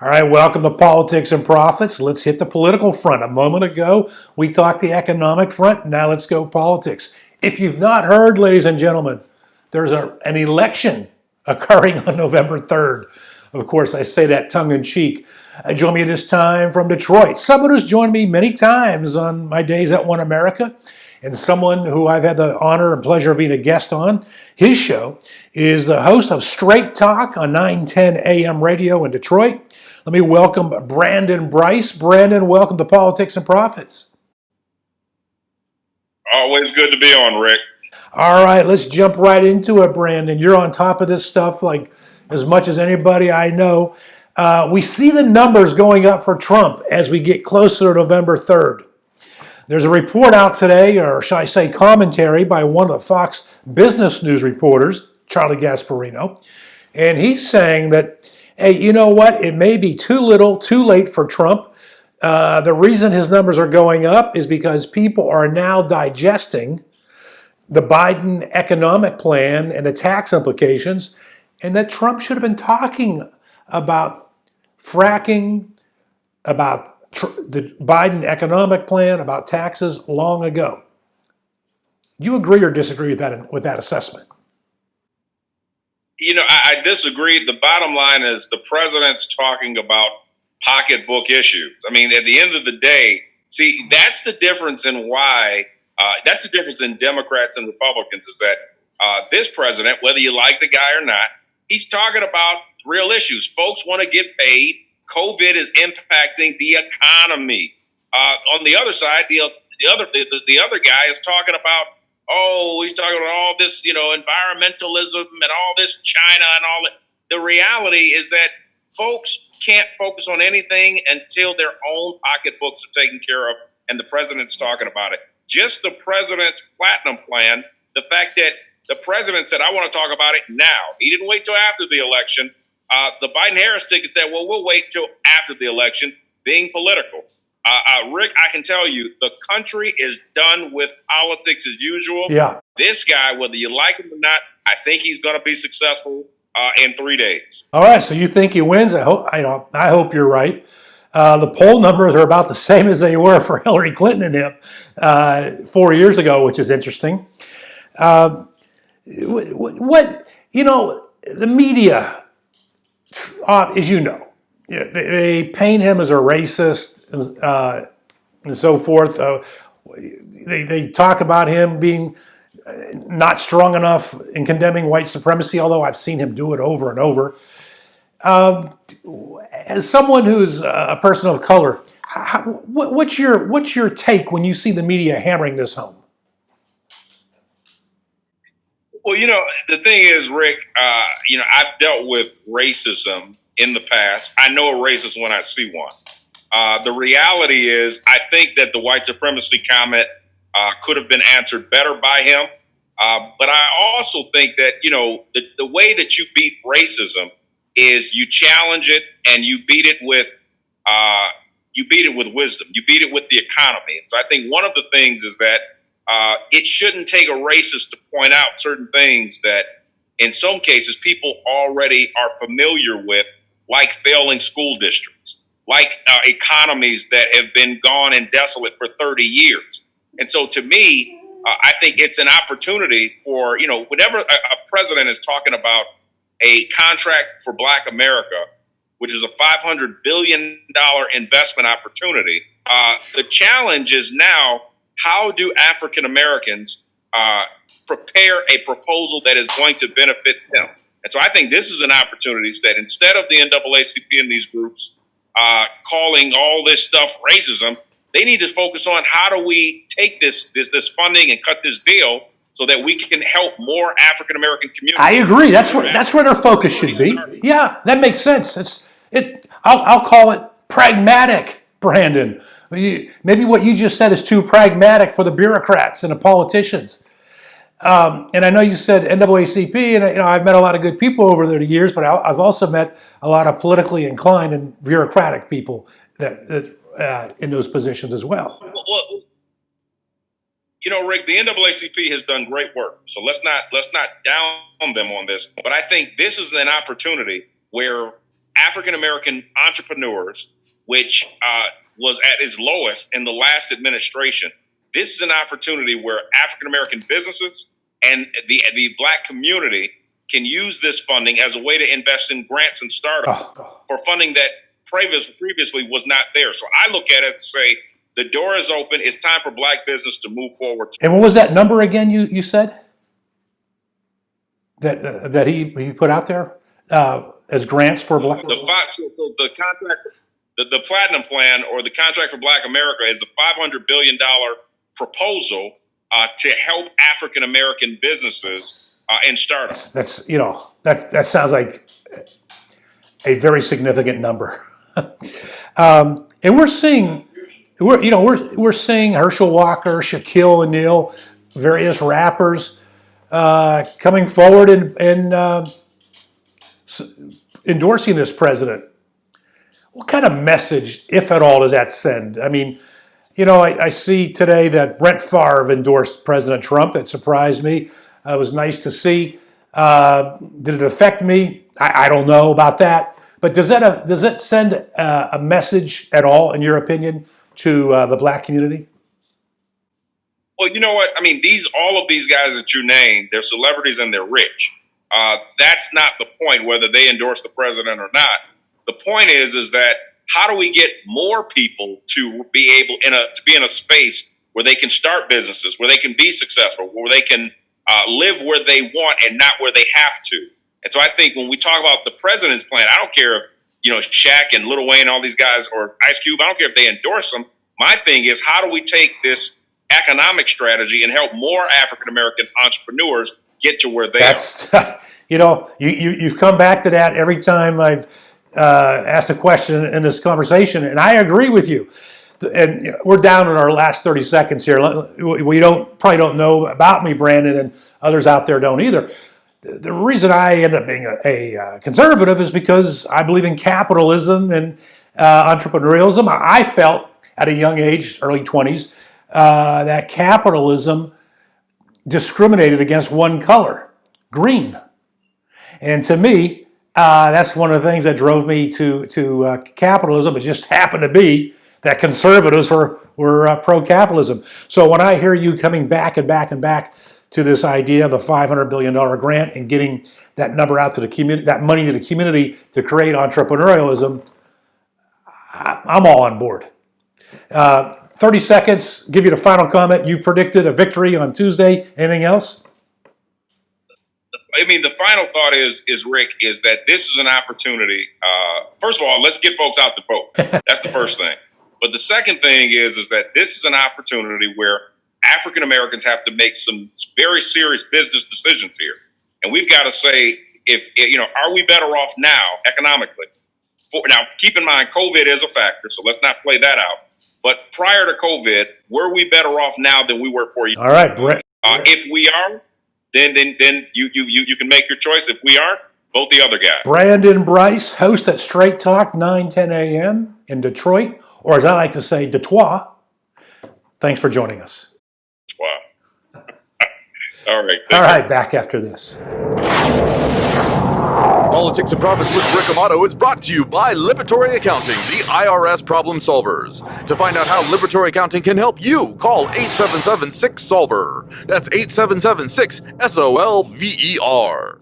All right, welcome to Politics and Profits. Let's hit the political front. A moment ago, we talked the economic front. Now let's go politics. If you've not heard, ladies and gentlemen, there's an election occurring on November 3rd. Of course, I say that tongue in cheek. Join me this time from Detroit. Someone who's joined me many times on my days at One America, and someone who I've had the honor and pleasure of being a guest on. His show is the host of Straight Talk on 910 AM radio in Detroit. Let me welcome Brandon Brice. Brandon, welcome to Politics and Profits. Always good to be on, Rick. All right, let's jump right into it, Brandon. You're on top of this stuff like as much as anybody I know. We see the numbers going up for Trump as we get closer to November 3rd. There's a report out today, or shall I say commentary, by one of the Fox Business News reporters, Charlie Gasparino, and he's saying that, hey, you know what? It may be too little, too late for Trump. The reason his numbers are going up is because people are now digesting the Biden economic plan and the tax implications, and that Trump should have been talking about fracking, about the Biden economic plan, about taxes long ago. Do you agree or disagree with that assessment? You know, I disagree. The bottom line is the president's talking about pocketbook issues. I mean, at the end of the day, see, that's the difference in why, that's the difference in Democrats and Republicans is that this president, whether you like the guy or not, he's talking about real issues. Folks want to get paid. COVID is impacting the economy. On the other side, the other guy is talking about, he's talking about all this, environmentalism and all this China and all that. The reality is that folks can't focus on anything until their own pocketbooks are taken care of, and the president's talking about it. Just the president's platinum plan, the fact that the president said, I want to talk about it now. He didn't wait till after the election. The Biden-Harris ticket said, well, we'll wait till after the election, being political. Rick, I can tell you, the country is done with politics as usual. Yeah. This guy, whether you like him or not, I think he's going to be successful in 3 days. All right, so you think he wins? I hope you're right. The poll numbers are about the same as they were for Hillary Clinton and him 4 years ago, which is interesting. The media, as you know, they paint him as a racist and so forth. They talk about him being not strong enough in condemning white supremacy, although I've seen him do it over and over. As someone who's a person of color, what's your take when you see the media hammering this home? Well, the thing is, Rick, I've dealt with racism in the past. I know a racist when I see one. The reality is, I think that the white supremacy comment could have been answered better by him. But I also think that, the way that you beat racism is you challenge it and you beat it with wisdom. You beat it with the economy. And so I think one of the things is that it shouldn't take a racist to point out certain things that in some cases people already are familiar with, like failing school districts, like economies that have been gone and desolate for 30 years. And so to me, I think it's an opportunity for, whenever a president is talking about a contract for Black America, which is a $500 billion investment opportunity, the challenge is now, how do African Americans prepare a proposal that is going to benefit them? And so I think this is an opportunity that instead of the NAACP and these groups calling all this stuff racism, they need to focus on how do we take this funding and cut this deal so that we can help more African American communities. I agree. That's where their focus should be. Yeah, that makes sense. I'll call it pragmatic, Brandon. Maybe what you just said is too pragmatic for the bureaucrats and the politicians. And I know you said NAACP, and I've met a lot of good people over the years, but I've also met a lot of politically inclined and bureaucratic people that in those positions as well. Well, Rick, the NAACP has done great work, so let's not down them on this. But I think this is an opportunity where African American entrepreneurs, which was at its lowest in the last administration. This is an opportunity where African American businesses and the Black community can use this funding as a way to invest in grants and startups for funding that previously was not there. So I look at it to say the door is open. It's time for Black business to move forward. And what was that number again? You said that he put out there as grants for Black. The contract, the Platinum Plan, or the Contract for Black America, is a $500 billion proposal to help African American businesses and startups. That sounds like a very significant number. And we're seeing Herschel Walker, Shaquille O'Neal, various rappers coming forward and endorsing this president. What kind of message, if at all, does that send? I mean, I see today that Brett Favre endorsed President Trump. It surprised me. It was nice to see. Did it affect me? I don't know about that. But does it send a message at all, in your opinion, to the Black community? Well, you know what? I mean, all of these guys that you named, they're celebrities and they're rich. That's not the point, whether they endorse the president or not. The point is that how do we get more people to be able to be in a space where they can start businesses, where they can be successful, where they can live where they want and not where they have to. And so I think when we talk about the president's plan, I don't care if Shaq and Lil Wayne, all these guys, or Ice Cube, I don't care if they endorse them. My thing is, how do we take this economic strategy and help more African American entrepreneurs get to where they are? You've come back to that every time I've asked a question in this conversation, and I agree with you. And we're down in our last 30 seconds here. We probably don't know about me, Brandon, and others out there don't either. The reason I end up being a conservative is because I believe in capitalism and entrepreneurialism. I felt at a young age, early 20s, that capitalism discriminated against one color, green. And to me, that's one of the things that drove me to capitalism. It just happened to be that conservatives were pro-capitalism. So when I hear you coming back and back and back to this idea of the $500 billion grant and getting that number out to the community, that money to the community to create entrepreneurialism, I'm all on board. 30 seconds, give you the final comment. You predicted a victory on Tuesday. Anything else? I mean, the final thought is Rick, is that this is an opportunity. First of all, let's get folks out to vote. That's the first thing. But the second thing is that this is an opportunity where African Americans have to make some very serious business decisions here. And we've got to say, are we better off now economically? Now, keep in mind, COVID is a factor, so let's not play that out. But prior to COVID, were we better off now than we were 4 years ago? All right, Brett. If we are, then you can make your choice. If we aren't, vote the other guy. Brandon Brice, host at Straight Talk, 9:10 a.m. in Detroit, or as I like to say, Detroit. Thanks for joining us. Wow. All right. All right, back after this. Politics and Profits with Rick Amato is brought to you by Liberatory Accounting, the IRS problem solvers. To find out how Liberatory Accounting can help you, call 877-6-SOLVER. That's 877-6-SOLVER.